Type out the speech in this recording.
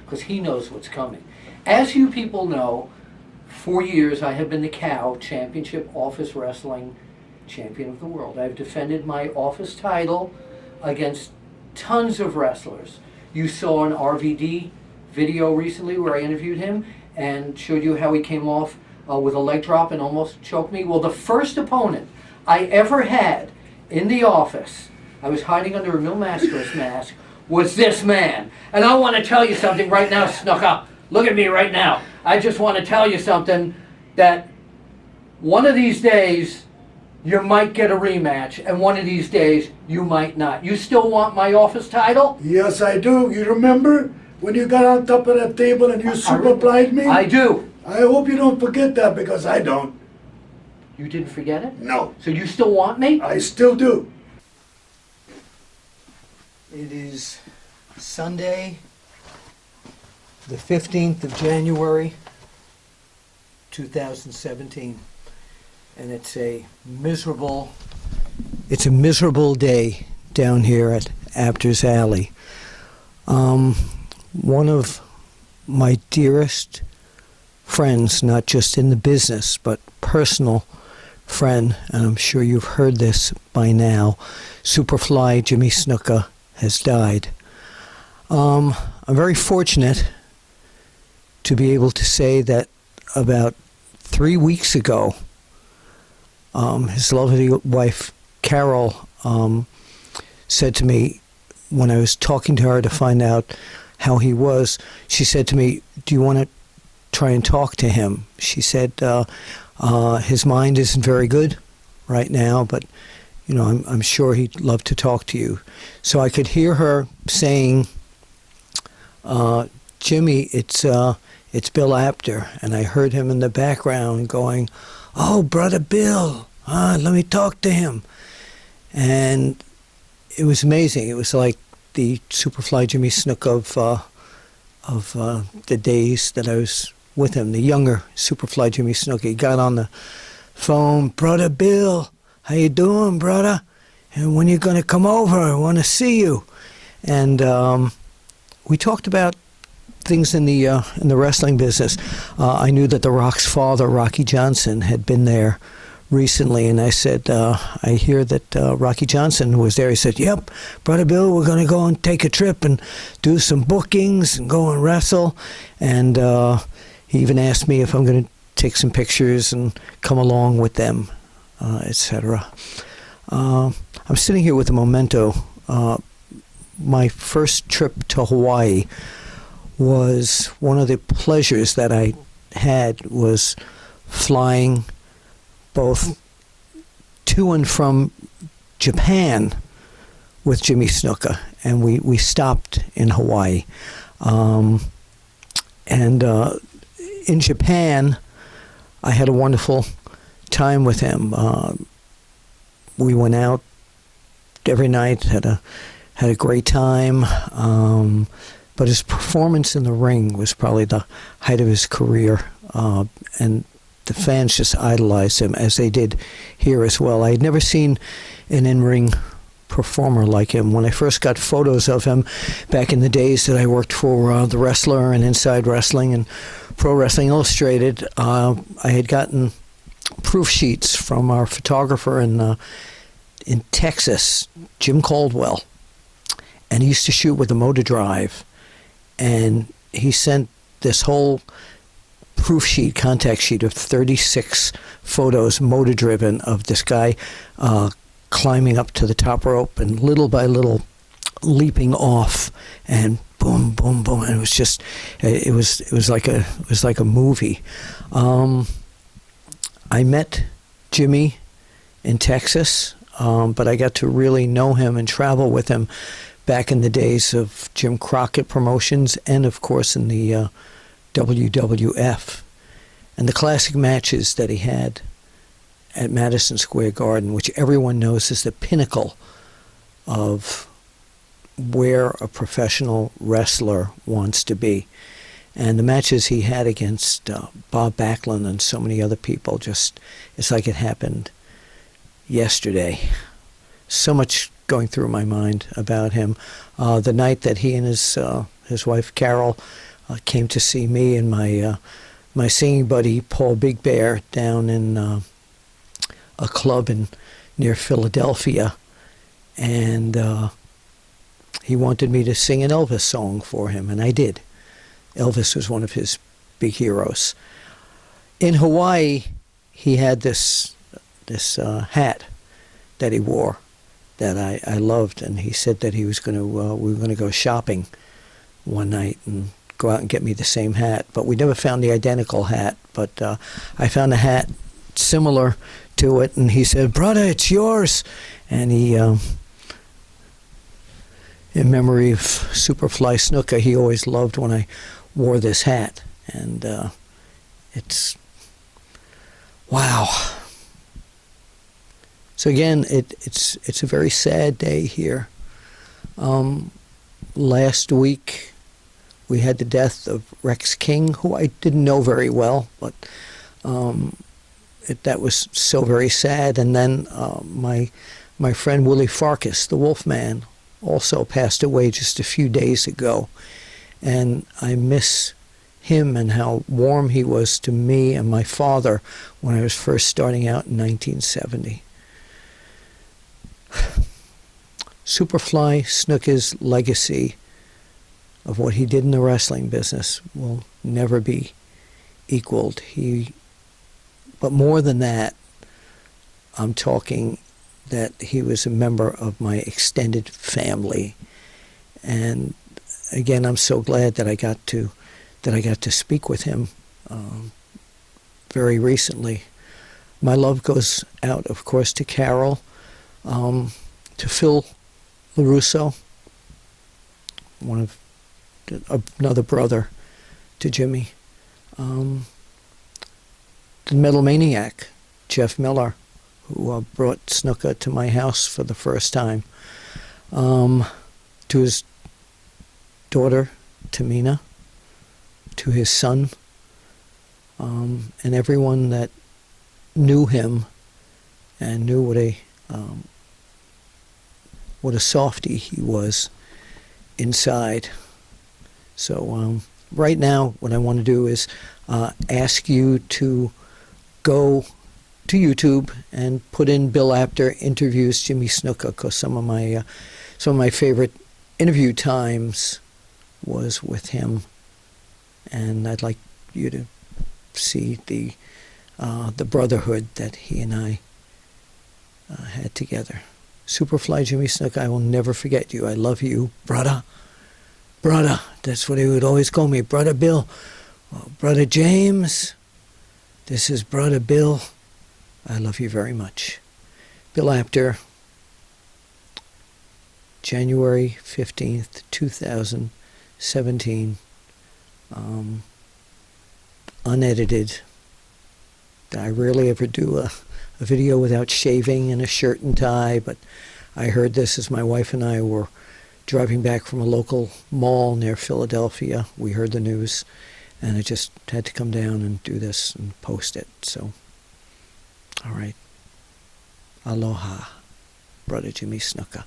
because he knows what's coming. As you people know, for years I have been the COW, Championship Office Wrestling Champion of the World. I've defended my office title against tons of wrestlers. You saw an RVD video recently where I interviewed him and showed you how he came off with a leg drop and almost choked me. Well, the first opponent I ever had in the office, I was hiding under a Mil Mascaras mask, was this man. And I want to tell you something right now, Snuka. Look at me right now. I just want to tell you something, that one of these days you might get a rematch, and one of these days you might not. You still want my office title? Yes, I do. You remember when you got on top of that table and you superflied me? I do. I hope you don't forget that, because I don't. You didn't forget it? No. So you still want me? I still do. It is Sunday, the 15th of January, 2017. And it's a miserable day down here at Apter's Alley. One of my dearest friends, not just in the business, but personal friend, and I'm sure you've heard this by now, Superfly Jimmy Snuka has died. I'm very fortunate to be able to say that about 3 weeks ago, his lovely wife, Carol, said to me, when I was talking to her to find out how he was, she said to me, do you want to try and talk to him? She said, his mind isn't very good right now, but you know, I'm sure he'd love to talk to you. So I could hear her saying, Jimmy, it's Bill Apter. And I heard him in the background going, oh, Brother Bill, let me talk to him. And it was amazing. It was like the Superfly Jimmy Snuka of the days that I was with him, the younger Superfly Jimmy Snuka. He got on the phone, Brother Bill, how you doing, brother? And when you going to come over? I want to see you. And we talked about things in the wrestling business. I knew that The Rock's father, Rocky Johnson, had been there recently, and I said, I hear that Rocky Johnson was there. He said, yep, Brother Bill, we're going to go and take a trip and do some bookings and go and wrestle. And he even asked me if I'm going to take some pictures and come along with them, etc. I'm sitting here with a memento. My first trip to Hawaii was one of the pleasures that I had was flying both to and from Japan with Jimmy Snuka, and we stopped in Hawaii. And in Japan, I had a wonderful time with him. We went out every night, had a great time. But his performance in the ring was probably the height of his career, and the fans just idolized him, as they did here as well. I had never seen an in-ring performer like him. When I first got photos of him back in the days that I worked for The Wrestler and Inside Wrestling and Pro Wrestling Illustrated, I had gotten proof sheets from our photographer in Texas, Jim Caldwell, and he used to shoot with a motor drive. And he sent this whole proof sheet, contact sheet of 36 photos, motor driven, of this guy climbing up to the top rope and little by little leaping off, and boom, boom, boom. And it was just, it was like a movie. I met Jimmy in Texas, but I got to really know him and travel with him back in the days of Jim Crockett Promotions and, of course, in the WWF. And the classic matches that he had at Madison Square Garden, which everyone knows is the pinnacle of where a professional wrestler wants to be. And the matches he had against Bob Backlund and so many other people, just, it's like it happened yesterday. So much going through my mind about him. The night that he and his wife Carol came to see me and my singing buddy Paul Big Bear down in a club near Philadelphia, and he wanted me to sing an Elvis song for him, and I did. Elvis was one of his big heroes. In Hawaii, he had this hat that he wore that I loved, and he said that he was going to we were going to go shopping one night and go out and get me the same hat, but we never found the identical hat. But I found a hat similar to it, and he said, "Brother, it's yours." And he, in memory of Superfly Snuka, he always loved when I wore this hat, and it's wow. So again, it's a very sad day here. Last week, we had the death of Rex King, who I didn't know very well, but that was so very sad. And then my friend Willie Farkas, the Wolfman, also passed away just a few days ago. And I miss him and how warm he was to me and my father when I was first starting out in 1970. Superfly Snuka's legacy of what he did in the wrestling business will never be equaled. But more than that, I'm talking that he was a member of my extended family. And again, I'm so glad that I got to speak with him very recently. My love goes out, of course, to Carol, to Phil LaRusso, another brother to Jimmy, the Metal Maniac, Jeff Miller, who brought Snuka to my house for the first time, to his daughter, Tamina, to his son, and everyone that knew him and knew what a softie he was inside. So right now, what I want to do is ask you to go to YouTube and put in Bill Apter interviews Jimmy Snuka, because some of my favorite interview times was with him, and I'd like you to see the brotherhood that he and I had together. Superfly Jimmy Snuka, I will never forget you. I love you, brother. Brother, that's what he would always call me, Brother Bill. Well, Brother James, this is Brother Bill. I love you very much. Bill Apter, January 15th, 2017, unedited. I rarely ever do a video without shaving and a shirt and tie, but I heard this as my wife and I were driving back from a local mall near Philadelphia. We heard the news, and I just had to come down and do this and post it. So, all right. Aloha, Brother Jimmy Snuka.